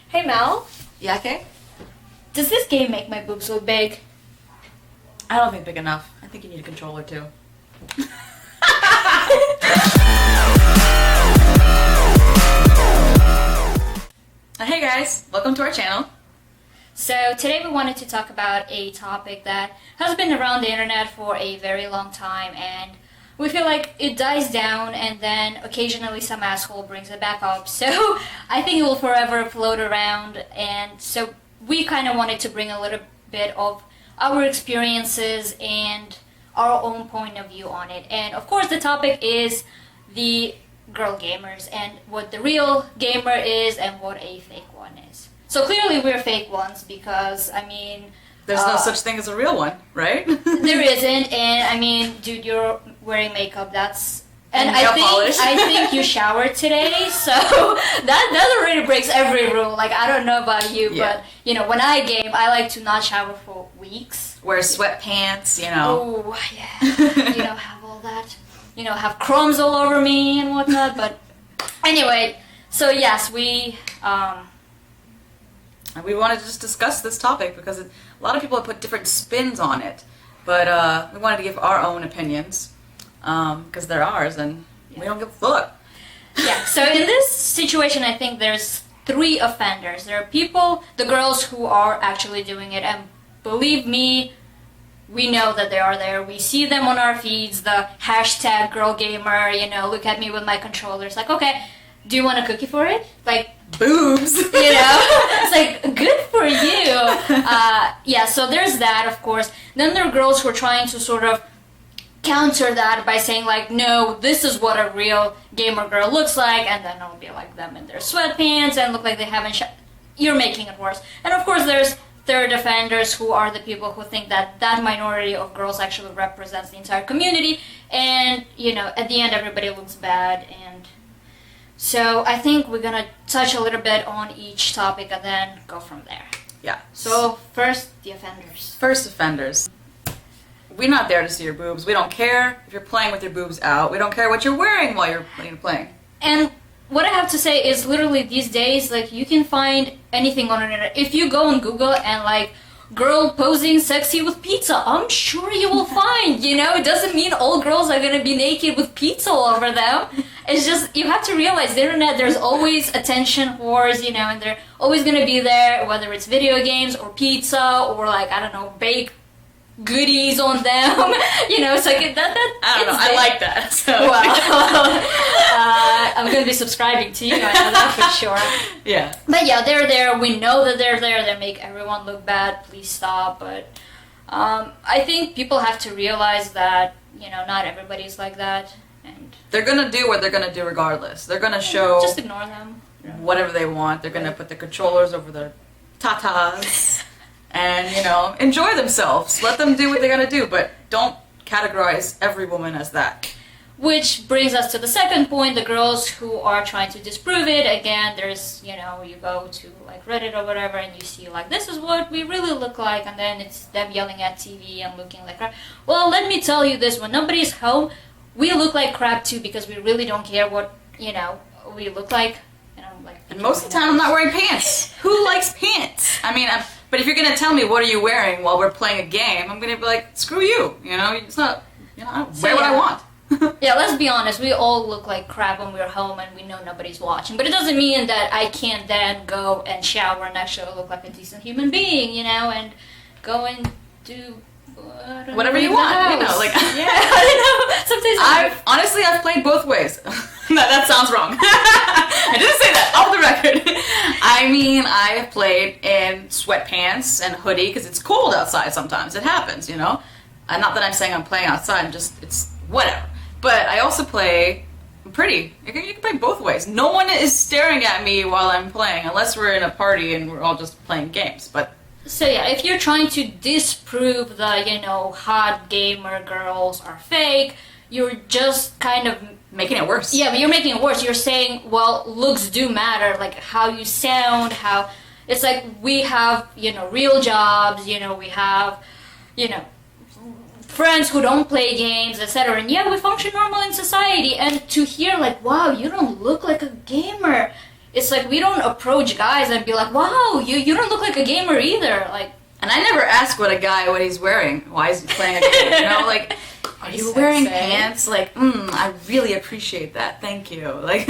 Hey Mel, Yeah, Kei? does this game make my boobs look big? I don't think big enough. I think you need a controller too. Hey guys, welcome to our channel. So today we wanted to talk about a topic that has been around the internet for a very long time, and we feel like it dies down and then occasionally some asshole brings it back up. So I think it will forever float around, and so we kind of wanted to bring a little bit of our experiences and our own point of view on it. And of course the topic is the girl gamers and what the real gamer is and what a fake one is. So clearly we're fake ones because, I mean... There's no such thing as a real one, right? There isn't, and I mean, dude, you're wearing makeup, that's... And nail polish. I think you showered today, so that already breaks every rule. Like, I don't know about you, but, you know, when I game, I like to not shower for weeks. Wear sweatpants, you know. Oh, yeah. You know, have all that, you know, have crumbs all over me and whatnot, but anyway, so yes, we wanted to just discuss this topic because a lot of people have put different spins on it, but we wanted to give our own opinions because they're ours and we don't give a fuck. Yeah, so in this situation, I think there's three offenders. There are people, the girls who are actually doing it, and believe me, we know that they are there. We see them on our feeds, the hashtag girl gamer, you know, look at me with my controllers. Like, okay, do you want a cookie for it? Like, boobs! You know? It's like, good for you! Yeah, so there's that, of course. Then there are girls who are trying to sort of counter that by saying, like, no, this is what a real gamer girl looks like, and then it'll be like them in their sweatpants and look like they haven't You're making it worse. And of course there's third offenders who are the people who think that that minority of girls actually represents the entire community, and, you know, at the end everybody looks bad. And so I think we're gonna touch a little bit on each topic and then go from there. Yeah. So first, the offenders. First offenders. We're not there to see your boobs. We don't care if you're playing with your boobs out. We don't care what you're wearing while you're playing. And what I have to say is literally these days, like, you can find anything on the internet. If you go on Google and, like, girl posing sexy with pizza, I'm sure you will find, you know? It doesn't mean all girls are gonna be naked with pizza all over them. It's just, you have to realize the internet, there's always attention whores, you know, and they're always gonna be there, whether it's video games or pizza or, like, I don't know, baked goodies on them. You know, it's like I don't know, I like that. So. Well, I'm gonna be subscribing to you, I know that for sure. Yeah. But yeah, they're there, we know that they're there, they make everyone look bad, please stop. But I think people have to realize that, you know, not everybody's like that, and they're gonna do what they're gonna do regardless. They're gonna show just ignore them. whatever they want. They're gonna put the controllers over their tatas and, you know, enjoy themselves. Let them do what they gotta do, but don't categorize every woman as that. Which brings us to the second point, the girls who are trying to disprove it. Again, there's, you know, you go to like Reddit or whatever and you see like, this is what we really look like, and then it's them yelling at TV and looking like crap. Well, let me tell you this, when nobody's home, we look like crap too, because we really don't care what, you know, we look like. You know, like. And most of the time I'm not wearing pants. Who likes pants? I mean, but if you're gonna tell me what are you wearing while we're playing a game, I'm gonna be like, screw you. You know, it's not. You know, I wear what I want. Yeah, let's be honest. We all look like crap when we're home and we know nobody's watching. But it doesn't mean that I can't then go and shower and actually look like a decent human being, you know, and go and do whatever you want. You know, like yeah, I know. Sometimes I've played both ways. that sounds wrong. I didn't say that off the record. I mean, I've played in sweatpants and hoodie because it's cold outside. Sometimes it happens, you know. Not that I'm saying I'm playing outside. It's whatever. But I also play pretty. You can play both ways. No one is staring at me while I'm playing unless we're in a party and we're all just playing games. But so yeah, if you're trying to disprove the, you know, hot gamer girls are fake, you're just kind of making it worse. Yeah, but you're making it worse. You're saying, well, looks do matter, like how you sound, how it's like we have, you know, real jobs, you know, we have, you know, friends who don't play games, etc. And yeah, we function normal in society. And to hear like, wow, you don't look like a gamer, it's like we don't approach guys and be like, wow, you don't look like a gamer either. Like, and I never ask what he's wearing. Why is he playing a game? You know, like, are you wearing pants? Like, I really appreciate that. Thank you. Like,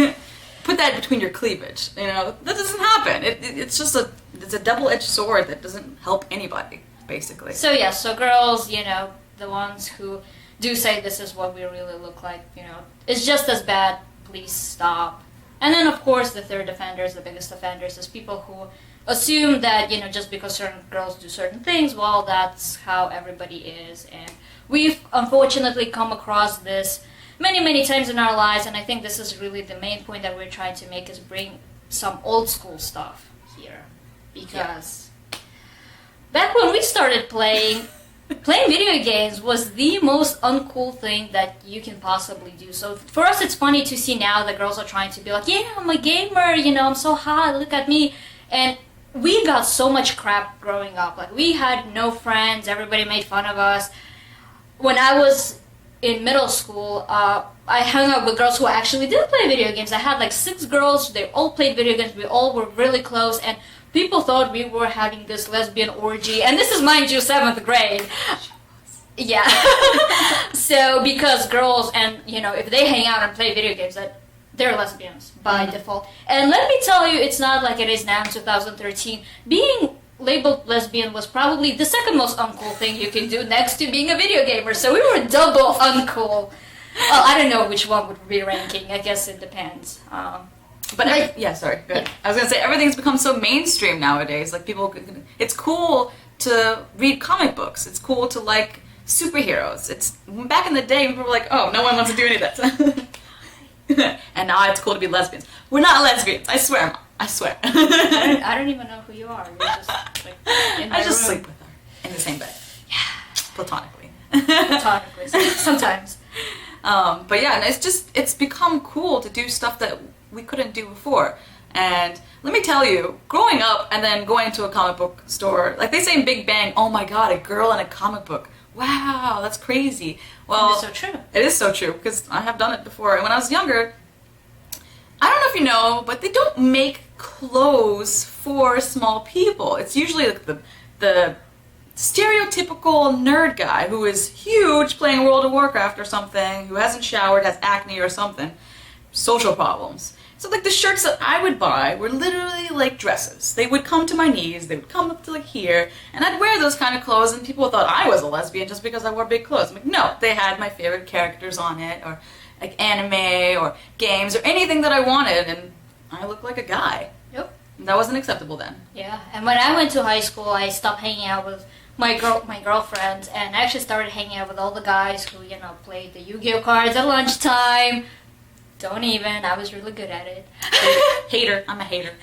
put that between your cleavage. You know, that doesn't happen. It's just it's a double-edged sword that doesn't help anybody, basically. So yeah, so girls, you know, the ones who do say this is what we really look like, you know, it's just as bad. Please stop. And then, of course, the third offenders, the biggest offenders, is people who assume that, you know, just because certain girls do certain things, well, that's how everybody is. And we've unfortunately come across this many, many times in our lives, and I think this is really the main point that we're trying to make, is bring some old school stuff here. Because back when we started playing video games was the most uncool thing that you can possibly do. So for us, it's funny to see now that girls are trying to be like, yeah, I'm a gamer, you know, I'm so hot, look at me. And we got so much crap growing up. Like, we had no friends, everybody made fun of us. When I was in middle school, I hung out with girls who actually did play video games. I had like 6 girls, they all played video games, we all were really close, and people thought we were having this lesbian orgy, and this is, mind you, 7th grade. Yeah. So, because girls, and, you know, if they hang out and play video games, that they're lesbians by default. And let me tell you, it's not like it is now in 2013. Being labeled lesbian was probably the second most uncool thing you can do next to being a video gamer. So we were double uncool. Well, I don't know which one would be ranking. I guess it depends. But yeah, sorry. Go ahead. I was gonna say, everything's become so mainstream nowadays. Like, it's cool to read comic books. It's cool to like superheroes. It's back in the day, people were like, oh, no one wants to do any of that. And now it's cool to be lesbians. We're not lesbians. I swear. I swear. I don't even know who you are. You're just like in my I just room. sleep with her in the same bed. Yeah. Platonically. Platonically. Sometimes. But yeah, and it's become cool to do stuff that we couldn't do before. And let me tell you, growing up and then going to a comic book store, like they say in Big Bang, oh my god, a girl in a comic book. Wow, that's crazy. Well, It's so true. It is so true, because I have done it before. And when I was younger, I don't know if you know, but they don't make clothes for small people. It's usually like the stereotypical nerd guy who is huge playing World of Warcraft or something, who hasn't showered, has acne or something, social problems. So like the shirts that I would buy were literally like dresses. They would come to my knees, they would come up to like here, and I'd wear those kind of clothes, and people thought I was a lesbian just because I wore big clothes. I'm like, no, they had my favorite characters on it, or like anime or games or anything that I wanted, and I looked like a guy. Yep. And that wasn't acceptable then. Yeah, and when I went to high school, I stopped hanging out with my girlfriends, and I actually started hanging out with all the guys who, you know, played the Yu-Gi-Oh cards at lunchtime. Don't even. I was really good at it. Hater. I'm a hater.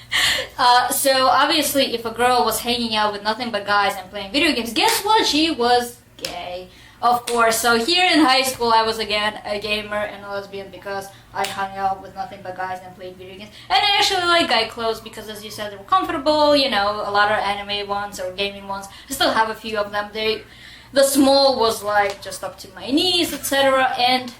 So obviously, if a girl was hanging out with nothing but guys and playing video games, guess what? She was gay. Of course. So here in high school, I was again a gamer and a lesbian because I hung out with nothing but guys and played video games. And I actually like guy clothes because, as you said, they were comfortable. You know, a lot of anime ones or gaming ones. I still have a few of them. The small was like just up to my knees, etc. And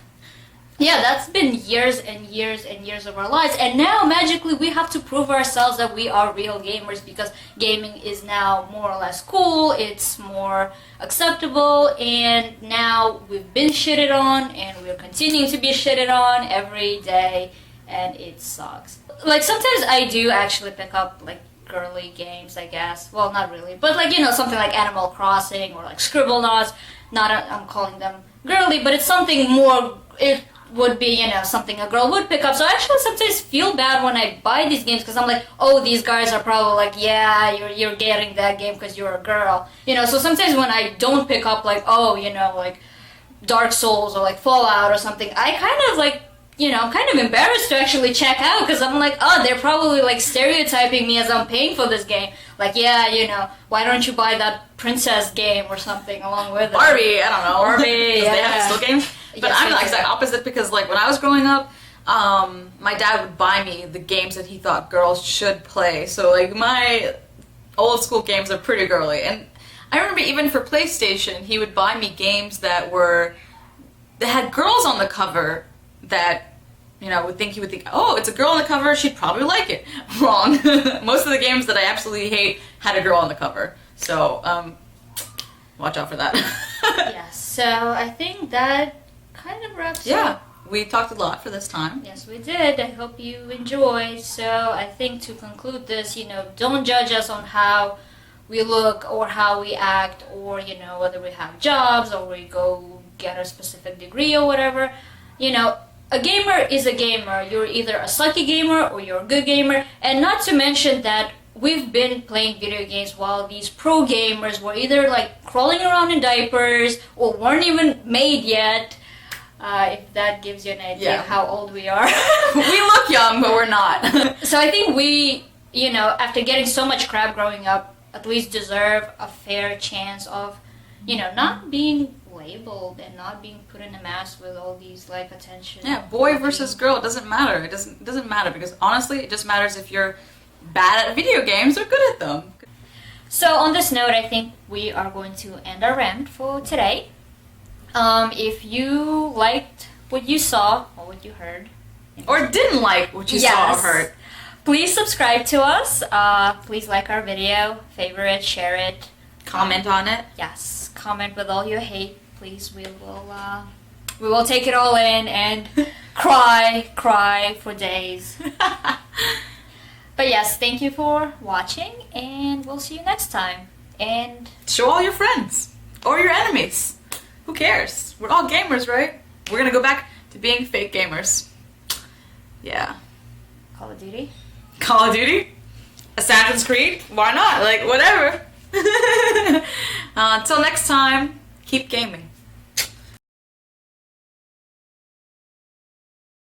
yeah, that's been years and years and years of our lives. And now, magically, we have to prove ourselves that we are real gamers because gaming is now more or less cool, it's more acceptable, and now we've been shitted on, and we're continuing to be shitted on every day, and it sucks. Like, sometimes I do actually pick up, like, girly games, I guess. Well, not really, but, like, you know, something like Animal Crossing or, like, Scribblenauts. I'm calling them girly, but it's something more... It would be, you know, something a girl would pick up. So I actually sometimes feel bad when I buy these games because I'm like, oh, these guys are probably like, yeah, you're getting that game because you're a girl. You know, so sometimes when I don't pick up, like, oh, you know, like Dark Souls or like Fallout or something, I kind of like, you know, I'm kind of embarrassed to actually check out because I'm like, oh, they're probably like stereotyping me as I'm paying for this game. Like, yeah, you know, why don't you buy that princess game or something along with it? Barbie, I don't know. Barbie, yeah. They have still games? But Yes, I'm they the do. exact opposite because, like, when I was growing up, my dad would buy me the games that he thought girls should play. So, like, my old school games are pretty girly. And I remember even for PlayStation, he would buy me games that had girls on the cover that, would think oh, it's a girl on the cover, she'd probably like it. Wrong. Most of the games that I absolutely hate had a girl on the cover. So, watch out for that. Yes, so I think that kind of wraps up. We talked a lot for this time. Yes, we did. I hope you enjoyed. So I think to conclude this, don't judge us on how we look or how we act or, whether we have jobs or we go get a specific degree or whatever. A gamer is a gamer. You're either a sucky gamer or you're a good gamer. And not to mention that we've been playing video games while these pro gamers were either like crawling around in diapers or weren't even made yet. If that gives you an idea of how old we are. We look young, but we're not. So I think we, after getting so much crap growing up, at least deserve a fair chance of, not being labeled and not being put in a mask with all these like attention. Yeah, boy versus girl, it doesn't matter. It doesn't matter because honestly, it just matters if you're bad at video games or good at them. So on this note, I think we are going to end our rant for today. If you liked what you saw or what you heard, or didn't like what you saw or heard, please subscribe to us. Please like our video, favorite, share it, comment on it. Yes, comment with all your hate. Please, we will take it all in and cry for days. But yes, thank you for watching, and we'll see you next time. And show all your friends or your enemies. Who cares? We're all gamers, right? We're gonna go back to being fake gamers. Yeah. Call of Duty? Call of Duty? Assassin's Creed? Why not? Like, whatever. Until next time, keep gaming.